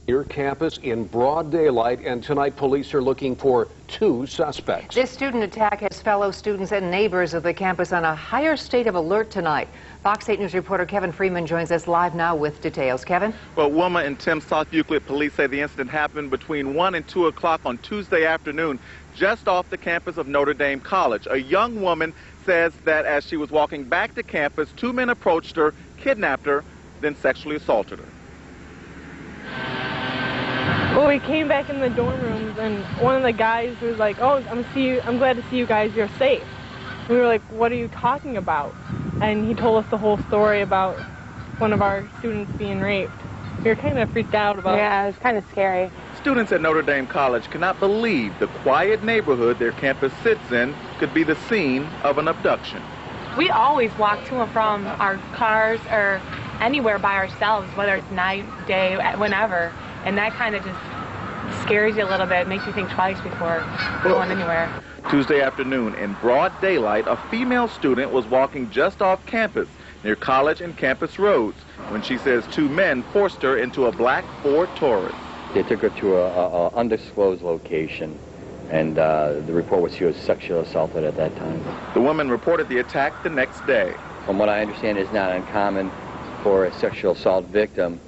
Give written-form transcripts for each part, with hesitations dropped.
Near campus in broad daylight, and tonight police are looking for 2 suspects. This student attack has fellow students and neighbors of the campus on a higher state of alert tonight. Fox 8 News reporter Kevin Freeman joins us live now with details. Kevin? Well, Wilma and Tim, South Euclid police say the incident happened between 1 and 2 o'clock on Tuesday afternoon, just off the campus of Notre Dame College. A young woman says that as she was walking back to campus, 2 men approached her, kidnapped her, then sexually assaulted her. Well, we came back in the dorm rooms, and one of the guys was like, "Oh, I'm glad to see you guys. You're safe." We were like, "What are you talking about?" And he told us the whole story about one of our students being raped. We were kind of freaked out about it. Yeah, it was kind of scary. Students at Notre Dame College cannot believe the quiet neighborhood their campus sits in could be the scene of an abduction. We always walk to and from our cars or anywhere by ourselves, whether it's night, day, whenever. And that kind of just scares you a little bit, makes you think twice before going anywhere. Tuesday afternoon, in broad daylight, a female student was walking just off campus near college and campus roads when she says 2 men forced her into a black Ford Taurus. They took her to an undisclosed location, and the report was she was sexually assaulted at that time. The woman reported the attack the next day. From what I understand, it's not uncommon for a sexual assault victim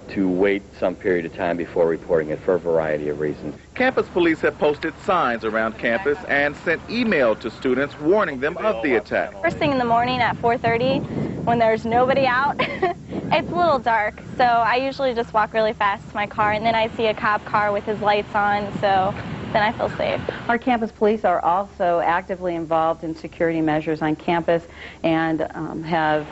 to wait some period of time before reporting it for a variety of reasons. Campus police have posted signs around campus and sent email to students warning them of the attack. First thing in the morning at 4:30, when there's nobody out, it's a little dark, so I usually just walk really fast to my car, and then I see a cop car with his lights on, so then I feel safe. Our campus police are also actively involved in security measures on campus and have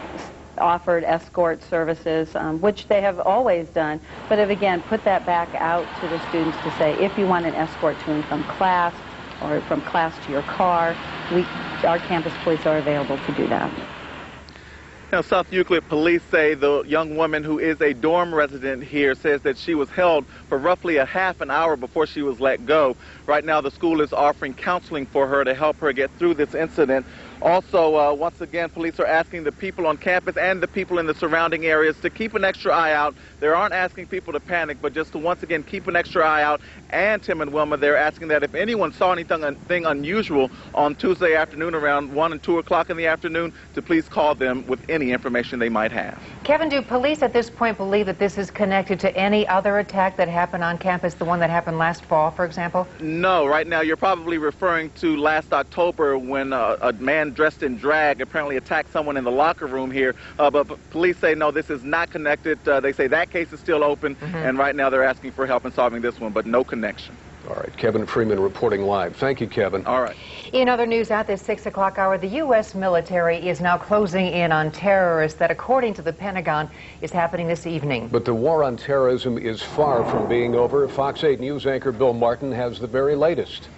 offered escort services, which they have always done, but have again put that back out to the students to say, if you want an escort to and from class or from class to your car, our campus police are available to do that. Now, South Euclid police say the young woman who is a dorm resident here says that she was held for roughly a half an hour before she was let go. Right now, the school is offering counseling for her to help her get through this incident. Also, once again, police are asking the people on campus and the people in the surrounding areas to keep an extra eye out. They aren't asking people to panic, but just to once again keep an extra eye out. And Tim and Wilma, they're asking that if anyone saw anything unusual on Tuesday afternoon around 1 and 2 o'clock in the afternoon, to please call them with any information they might have. Kevin, do police at this point believe that this is connected to any other attack that happened on campus, the one that happened last fall, for example? No, right now you're probably referring to last October when a man dressed in drag apparently attacked someone in the locker room here, but police say no, this is not connected. They say that case is still open, and right now they're asking for help in solving this one, but no connection. All right, Kevin Freeman reporting live. Thank you, Kevin. All right. In other news at this 6 o'clock hour, the U.S. military is now closing in on terrorists that, according to the Pentagon, is happening this evening. But the war on terrorism is far from being over. Fox 8 News anchor Bill Martin has the very latest.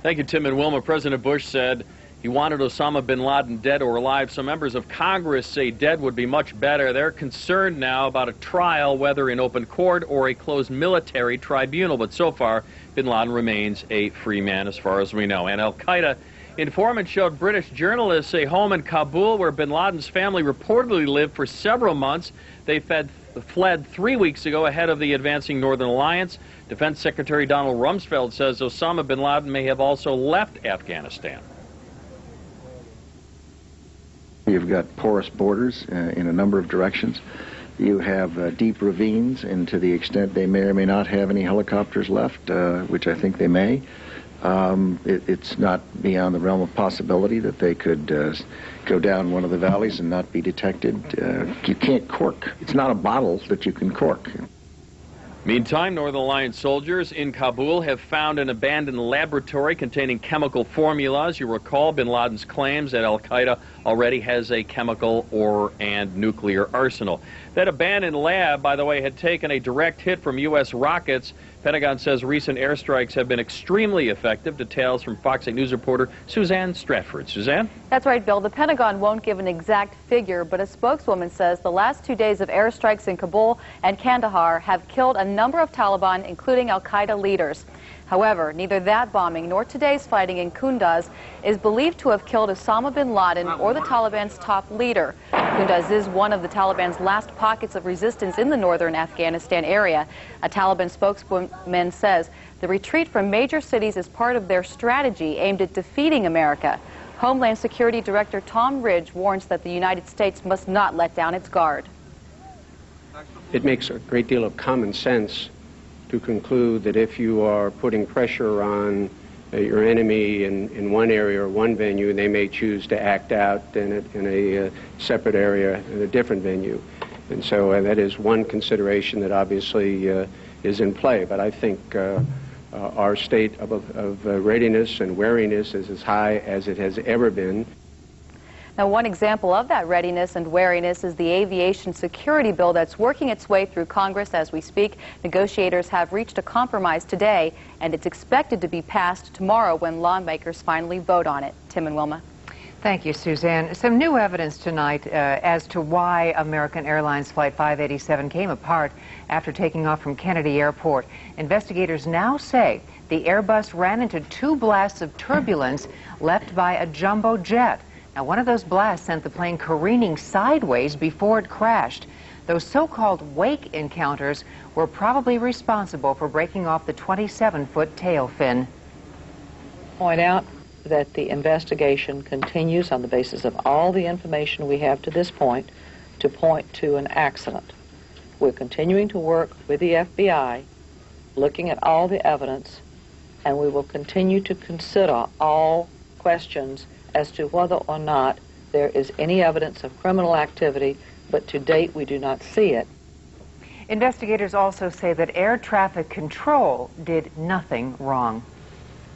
Thank you, Tim and Wilma. President Bush said he wanted Osama bin Laden dead or alive. Some members of Congress say dead would be much better. They're concerned now about a trial, whether in open court or a closed military tribunal. But so far, bin Laden remains a free man as far as we know. And al-Qaeda informant showed British journalists a home in Kabul where bin Laden's family reportedly lived for several months. They fled 3 weeks ago ahead of the advancing Northern Alliance. Defense Secretary Donald Rumsfeld says Osama bin Laden may have also left Afghanistan. You've got porous borders in a number of directions. You have deep ravines, and to the extent they may or may not have any helicopters left, which I think they may, it's not beyond the realm of possibility that they could go down one of the valleys and not be detected. You can't cork. It's not a bottle that you can cork. Meantime, Northern Alliance soldiers in Kabul have found an abandoned laboratory containing chemical formulas. You recall bin Laden's claims that al-Qaeda already has a chemical and nuclear arsenal. That abandoned lab, by the way, had taken a direct hit from U.S. rockets. Pentagon says recent airstrikes have been extremely effective. Details from Fox 8 News reporter Suzanne Stratford. Suzanne? That's right, Bill. The Pentagon won't give an exact figure, but a spokeswoman says the last 2 days of airstrikes in Kabul and Kandahar have killed a number of Taliban, including al-Qaeda leaders. However, neither that bombing nor today's fighting in Kunduz is believed to have killed Osama bin Laden or the Taliban's top leader. Kunduz is one of the Taliban's last pockets of resistance in the northern Afghanistan area. A Taliban spokeswoman says the retreat from major cities is part of their strategy aimed at defeating America. Homeland Security Director Tom Ridge warns that the United States must not let down its guard. It makes a great deal of common sense to conclude that if you are putting pressure on your enemy in one area or one venue, they may choose to act out in a separate area in a different venue. And so that is one consideration that obviously is in play. But I think our state of readiness and wariness is as high as it has ever been. Now, one example of that readiness and wariness is the aviation security bill that's working its way through Congress as we speak. Negotiators have reached a compromise today, and it's expected to be passed tomorrow when lawmakers finally vote on it. Tim and Wilma. Thank you, Suzanne. Some new evidence tonight as to why American Airlines Flight 587 came apart after taking off from Kennedy Airport. Investigators now say the Airbus ran into 2 blasts of turbulence left by a jumbo jet. Now, one of those blasts sent the plane careening sideways before it crashed. Those so-called wake encounters were probably responsible for breaking off the 27-foot tail fin. Point out that the investigation continues on the basis of all the information we have to this point to point to an accident. We're continuing to work with the FBI, looking at all the evidence, and we will continue to consider all questions as to whether or not there is any evidence of criminal activity, but to date we do not see it. Investigators also say that air traffic control did nothing wrong.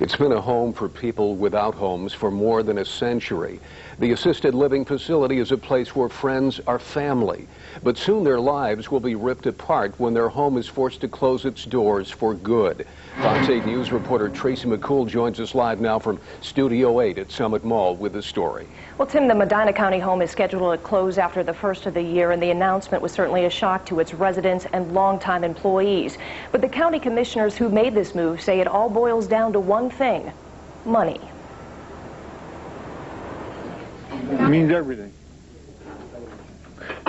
It's been a home for people without homes for more than a century. The assisted living facility is a place where friends are family. But soon their lives will be ripped apart when their home is forced to close its doors for good. Fox 8 News reporter Tracy McCool joins us live now from Studio 8 at Summit Mall with the story. Well, Tim, the Medina County home is scheduled to close after the first of the year, and the announcement was certainly a shock to its residents and longtime employees. But the county commissioners who made this move say it all boils down to one thing: money. It means everything.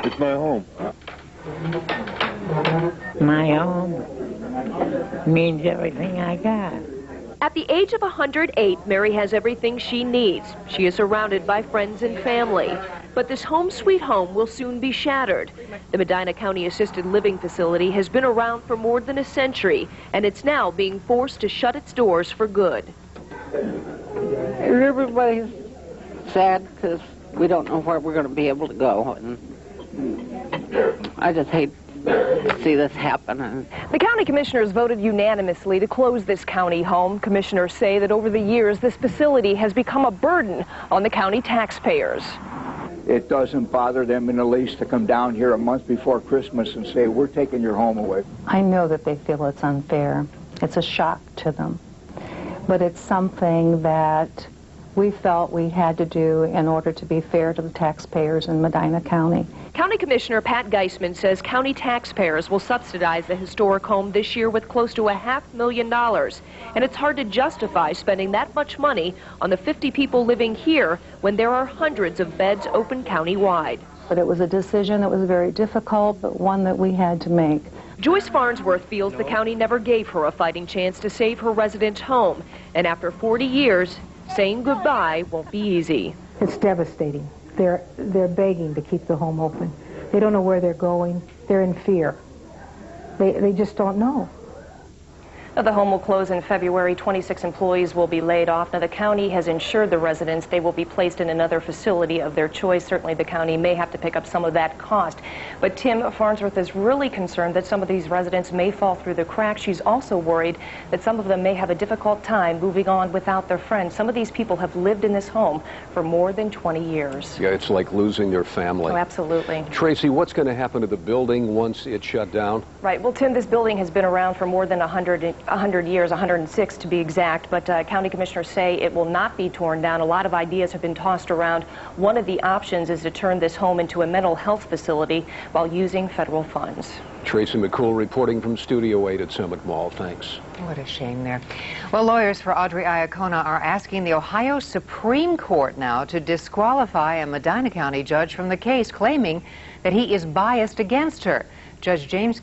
It's my home. My home means everything I got. At the age of 108, Mary has everything she needs. She is surrounded by friends and family. But this home sweet home will soon be shattered. The Medina County Assisted Living Facility has been around for more than a century, and it's now being forced to shut its doors for good. Everybody's sad because we don't know where we're going to be able to go. And I just hate to see this happen. The county commissioners voted unanimously to close this county home. Commissioners say that over the years, this facility has become a burden on the county taxpayers. It doesn't bother them in the least to come down here a month before Christmas and say, we're taking your home away. I know that they feel it's unfair. It's a shock to them. But it's something that we felt we had to do in order to be fair to the taxpayers in Medina County. County Commissioner Pat Geisman says county taxpayers will subsidize the historic home this year with close to $500,000. And it's hard to justify spending that much money on the 50 people living here when there are hundreds of beds open countywide. But it was a decision that was very difficult, but one that we had to make. Joyce Farnsworth feels the county never gave her a fighting chance to save her residents' home. And after 40 years, saying goodbye won't be easy. It's devastating. They're begging to keep the home open. They don't know where they're going. They're in fear. They just don't know. Now, the home will close in February. 26 employees will be laid off. Now, the county has insured the residents they will be placed in another facility of their choice. Certainly, the county may have to pick up some of that cost. But Tim, Farnsworth is really concerned that some of these residents may fall through the cracks. She's also worried that some of them may have a difficult time moving on without their friends. Some of these people have lived in this home for more than 20 years. Yeah, it's like losing their family. Oh, absolutely. Tracy, what's going to happen to the building once it's shut down? Right. Well, Tim, this building has been around for more than 100 100 years, 106 to be exact, but county commissioners say it will not be torn down. A lot of ideas have been tossed around. One of the options is to turn this home into a mental health facility while using federal funds. Tracy McCool reporting from Studio 8 at Summit Mall. Thanks. What a shame there. Well, lawyers for Audrey Iacona are asking the Ohio Supreme Court now to disqualify a Medina County judge from the case, claiming that he is biased against her. Judge James